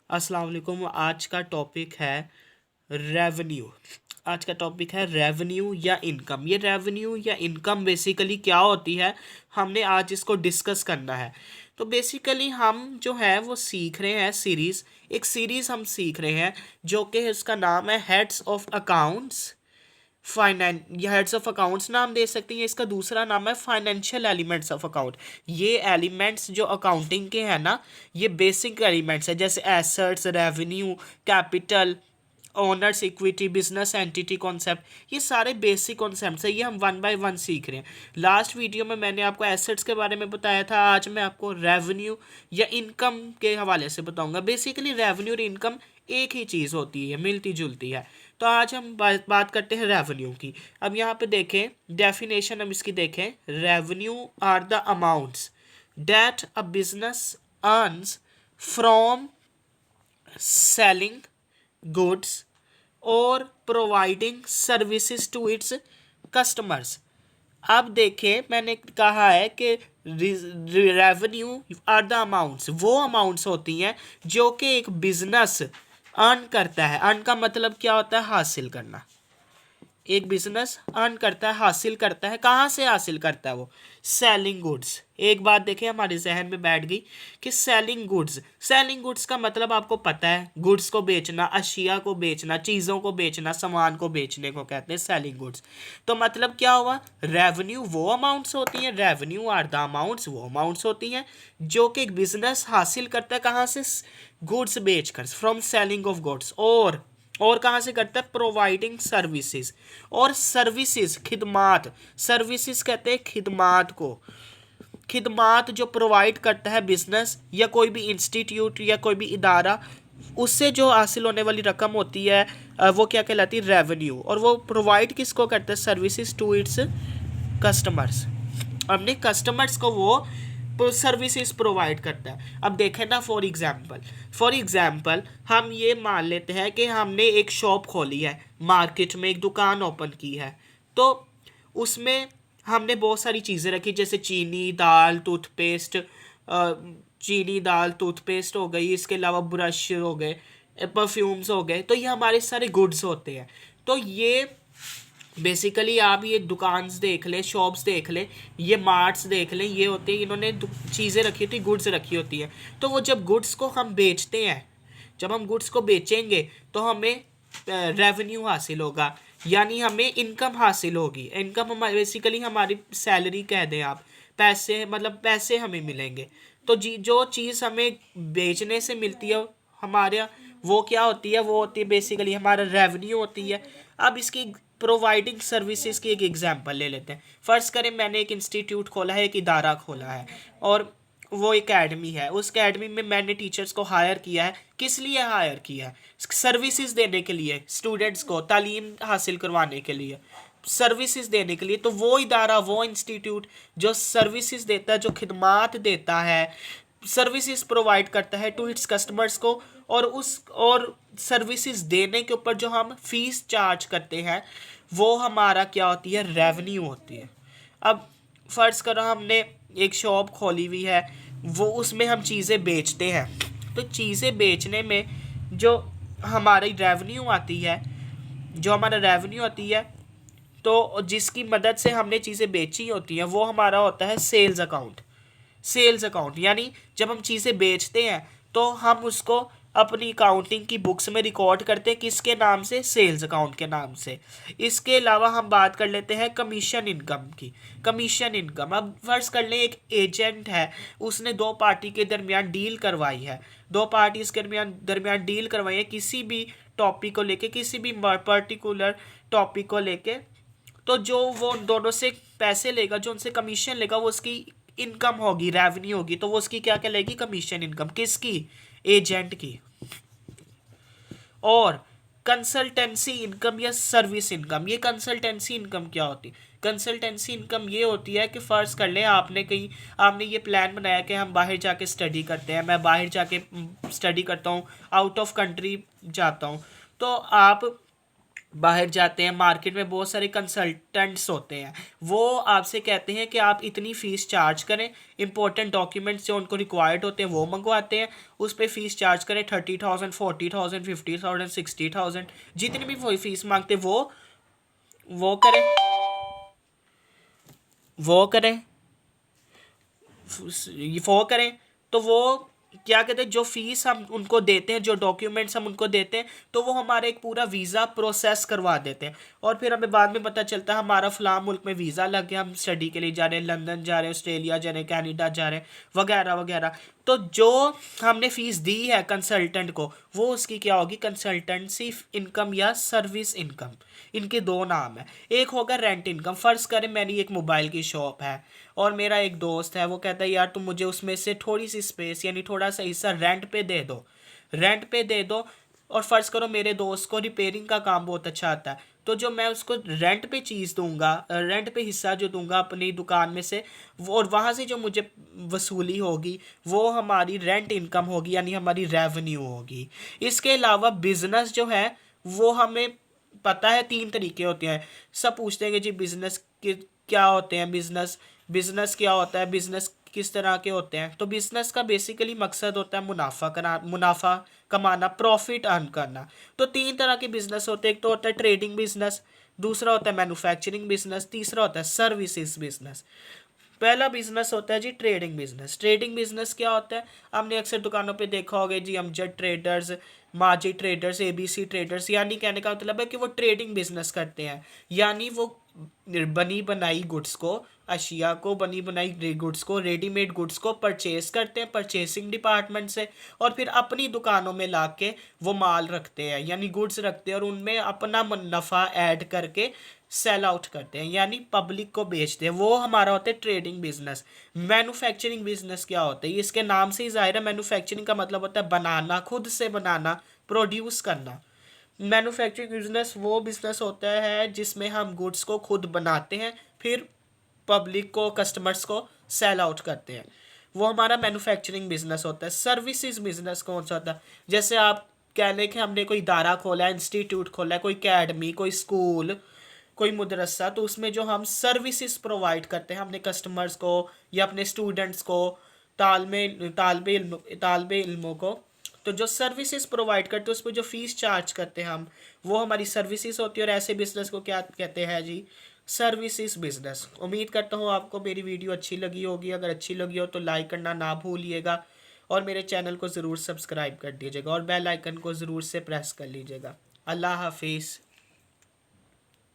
अस्सलाम वालेकुम। आज का टॉपिक है रेवेन्यू। आज का टॉपिक है रेवेन्यू या इनकम। ये रेवेन्यू या इनकम बेसिकली क्या होती है, हमने आज इसको डिस्कस करना है। तो बेसिकली हम जो है वो सीख रहे हैं सीरीज़, एक सीरीज़ हम सीख रहे हैं जो कि इसका नाम है हेड्स ऑफ अकाउंट्स फाइनेंस। ये हेड्स ऑफ अकाउंट्स नाम दे सकते हैं, इसका दूसरा नाम है फाइनेंशियल एलिमेंट्स ऑफ अकाउंट। ये एलिमेंट्स जो अकाउंटिंग के हैं ना, ये बेसिक एलिमेंट्स है, जैसे assets, revenue, capital, owners equity, business entity concept. ये सारे बेसिक कॉन्सेप्ट्स है, ये हम वन बाय वन सीख रहे हैं। लास्ट वीडियो में मैंने आपको एसेट्स के बारे में बताया था, आज मैं आपको रेवेन्यू या इनकम के हवाले से बताऊंगा। बेसिकली रेवेन्यू और इनकम एक ही चीज़ होती है, मिलती जुलती है। तो आज हम बात करते हैं रेवेन्यू की। अब यहाँ पे देखें डेफिनेशन, हम इसकी देखें। Revenue are the amounts that a business earns from selling goods और providing services to its customers. अब देखें, मैंने कहा है कि रेवेन्यू आर द अमाउंट्स, वो अमाउंट्स होती हैं जो कि एक बिजनेस अर्न करता है। अर्न का मतलब क्या होता है? हासिल करना। एक बिजनेस अर्न करता है, हासिल करता है। कहाँ से हासिल करता है वो? Selling goods. एक बात देखिए हमारे जहन में बैठ गई कि सेलिंग गुड्स, सेलिंग गुड्स का मतलब आपको पता है, गुड्स को बेचना, अशिया को बेचना, चीज़ों को बेचना, सामान को बेचने को कहते हैं सेलिंग गुड्स। तो मतलब क्या हुआ? रेवेन्यू वो अमाउंट्स होती हैं, रेवेन्यू आर द अमाउंट्स वो अमाउंट्स होती हैं जो कि एक बिजनेस हासिल करता है। कहाँ से? गुड्स बेचकर, फ्रॉम सेलिंग ऑफ गुड्स। और कहाँ से करता है? Providing services. और सर्विसेज खिदमात, सर्विसेज कहते हैं खिदमात को। खिदमात जो प्रोवाइड करता है बिजनेस या कोई भी इंस्टीट्यूट या कोई भी इदारा, उससे जो हासिल होने वाली रकम होती है वो क्या कहलाती है? रेवेन्यू। और वो प्रोवाइड किसको करता है? Services to its customers. अपने कस्टमर्स को वो सर्विसेज प्रोवाइड करता है। अब देखें ना, फॉर एग्जांपल हम ये मान लेते हैं कि हमने एक शॉप खोली है, मार्केट में एक दुकान ओपन की है। तो उसमें हमने बहुत सारी चीज़ें रखी, जैसे चीनी दाल टूथपेस्ट हो गई, इसके अलावा ब्रश हो गए, परफ्यूम्स हो गए। तो ये हमारे सारे गुड्स होते हैं। तो ये बेसिकली आप ये दुकान्स देख लें, शॉप्स देख लें, ये मार्ट्स देख लें, ये होते हैं, इन्होंने चीज़ें रखी होती, गुड्स रखी होती हैं। तो वो जब गुड्स को हम बेचते हैं, जब हम गुड्स को बेचेंगे तो हमें रेवेन्यू हासिल होगा, यानी हमें इनकम हासिल होगी। इनकम हमारी बेसिकली हमारी सैलरी कह दें आप, पैसे, मतलब पैसे हमें मिलेंगे। तो जो चीज़ हमें बेचने से मिलती है हमारे, वो क्या होती है? वो होती है बेसिकली हमारा रेवेन्यू होती है। अब इसकी प्रोवाइडिंग सर्विसेज की एक एग्जांपल ले लेते हैं। फर्ज करें मैंने एक इंस्टीट्यूट खोला है, एक इदारा खोला है, और वो एकेडमी है। उस एकेडमी में मैंने टीचर्स को हायर किया है। किस लिए हायर किया है? सर्विसेज देने के लिए, स्टूडेंट्स को तालीम हासिल करवाने के लिए, सर्विसेज देने के लिए। तो वो इदारा, वो इंस्टीट्यूट जो सर्विसेज देता है, जो खिदमात देता है, सर्विसेज प्रोवाइड करता है टू इट्स कस्टमर्स को, और सर्विसेज देने के ऊपर जो हम फीस चार्ज करते हैं, वो हमारा क्या होती है? रेवेन्यू होती है। अब फ़र्ज़ करो हमने एक शॉप खोली हुई है, वो उसमें हम चीज़ें बेचते हैं। तो चीज़ें बेचने में जो हमारी रेवेन्यू आती है, जो हमारा रेवेन्यू आती है, तो जिसकी मदद से हमने चीज़ें बेची होती हैं, वो हमारा होता है सेल्स अकाउंट। सेल्स अकाउंट यानी जब हम चीज़ें बेचते हैं तो हम उसको अपनी अकाउंटिंग की बुक्स में रिकॉर्ड करते हैं, किसके नाम से? सेल्स अकाउंट के नाम से। इसके अलावा हम बात कर लेते हैं कमीशन इनकम की। कमीशन इनकम, अब फर्ज कर लें एक एजेंट है, उसने दो पार्टी के दरमियान डील करवाई है, दो पार्टीज के दरमियान डील करवाई है किसी भी टॉपिक को लेके, किसी भी पर्टिकुलर टॉपिक को लेके। तो जो वो दोनों से पैसे लेगा, जो उनसे कमीशन लेगा, वो उसकी इनकम होगी, रेवेन्यू होगी। तो वो उसकी क्या कहलाएगी? Commission income. किसकी? एजेंट की। और कंसल्टेंसी इनकम या सर्विस इनकम, ये कंसल्टेंसी इनकम क्या होती है? कंसल्टेंसी इनकम ये होती है कि फ़र्ज कर लें आपने ये प्लान बनाया कि हम बाहर जाके स्टडी करते हैं, मैं बाहर जाके स्टडी करता हूँ, आउट ऑफ कंट्री जाता हूँ। तो आप बाहर जाते हैं, मार्केट में बहुत सारे कंसल्टेंट्स होते हैं, वो आपसे कहते हैं कि आप इतनी फ़ीस चार्ज करें, इंपॉर्टेंट डॉक्यूमेंट्स जो उनको रिक्वायर्ड होते हैं वो मंगवाते हैं, उस पर फ़ीस चार्ज करें 30,000, 40,000, 50,000, 60,000, जितनी भी वो फ़ीस मांगते वो करें, वो करें, वो करें। तो वो क्या कहते हैं, जो फीस हम उनको देते हैं, जो डॉक्यूमेंट्स हम उनको देते हैं, तो वो हमारा एक पूरा वीज़ा प्रोसेस करवा देते हैं, और फिर हमें बाद में पता चलता है हमारा फ़लाँ मुल्क में वीज़ा लग गया, हम स्टडी के लिए जा रहे हैं, लंदन जा रहे हैं, ऑस्ट्रेलिया जा रहे हैं, कनाडा जा रहे हैं, वगैरह वगैरह। तो जो हमने फ़ीस दी है कंसल्टेंट को, वो उसकी क्या होगी, कंसल्टेंसी इनकम या सर्विस इनकम। इनके दो नाम है। एक होगा रेंट इनकम। फ़र्ज़ करें मेरी एक मोबाइल की शॉप है और मेरा एक दोस्त है, वो कहता है यार तुम मुझे उसमें से थोड़ी सी स्पेस यानी थोड़ा सा हिस्सा रेंट पे दे दो, रेंट पे दे दो। और फ़र्ज़ करो मेरे दोस्त को रिपेयरिंग का काम बहुत अच्छा आता है, तो जो मैं उसको रेंट पे चीज़ दूंगा, रेंट पे हिस्सा जो दूंगा अपनी दुकान में से, वो और वहाँ से जो मुझे वसूली होगी वो हमारी रेंट इनकम होगी, यानी हमारी रेवेन्यू होगी। इसके अलावा बिज़नेस जो है वो हमें पता है तीन तरीके होते हैं। सब पूछते हैं कि जी बिज़नेस के क्या होते हैं, बिज़नेस बिज़नेस क्या होता है, बिज़नेस किस तरह के होते हैं। तो बिज़नेस का बेसिकली मकसद होता है मुनाफा कमाना, प्रॉफिट अर्न करना। तो तीन तरह के बिज़नेस होते हैं। एक तो होता है ट्रेडिंग बिज़नेस, दूसरा होता है मैन्युफैक्चरिंग बिज़नेस, तीसरा होता है सर्विसेज बिज़नेस। पहला बिजनेस होता है जी ट्रेडिंग बिजनेस। ट्रेडिंग बिजनेस क्या होता है, हमने अक्सर दुकानों पे देखा होगा जी, अमजद ट्रेडर्स, माजी ट्रेडर्स, एबीसी ट्रेडर्स, यानी कहने का मतलब है कि वो ट्रेडिंग बिजनेस करते हैं, यानी वो बनी बनाई गुड्स को, अशिया को, बनी बनाई गुड्स को, रेडीमेड गुड्स को परचेज करते हैं परचेसिंग डिपार्टमेंट से, और फिर अपनी दुकानों में ला के वो माल रखते हैं, यानी गुड्स रखते हैं, और उनमें अपना मुनाफा ऐड करके सेल आउट करते हैं, यानी पब्लिक को बेचते हैं। वो हमारा होता है ट्रेडिंग बिजनेस। मैन्युफैक्चरिंग बिजनेस क्या होता है, इसके नाम से ही जाहिर है, मैन्युफैक्चरिंग का मतलब होता है बनाना, खुद से बनाना, प्रोड्यूस करना। मैन्युफैक्चरिंग बिजनेस वो बिजनेस होता है जिसमें हम गुड्स को खुद बनाते हैं, फिर पब्लिक को, कस्टमर्स को सेल आउट करते हैं, वो हमारा मैन्युफैक्चरिंग बिजनेस होता है। सर्विसेज बिजनेस कौन सा होता है, जैसे आप कह लें कि हमने कोई इदारा खोला है, इंस्टीट्यूट खोला है, कोई अकेडमी, कोई स्कूल, कोई मदरसा, तो उसमें जो हम सर्विसेज प्रोवाइड करते हैं अपने कस्टमर्स को या अपने स्टूडेंट्स को, तालबे इल्मों को, तो जो सर्विसेज प्रोवाइड करते हैं उस पर जो फीस चार्ज करते हैं हम, वो हमारी सर्विसेज होती है। और ऐसे बिजनेस को क्या कहते हैं जी, सर्विसेज बिजनेस। उम्मीद करता हूँ आपको मेरी वीडियो अच्छी लगी होगी। अगर अच्छी लगी हो तो लाइक करना ना भूलिएगा, और मेरे चैनल को ज़रूर सब्सक्राइब कर दीजिएगा, और बेल आइकन को ज़रूर से प्रेस कर लीजिएगा। अल्लाह हाफिज़।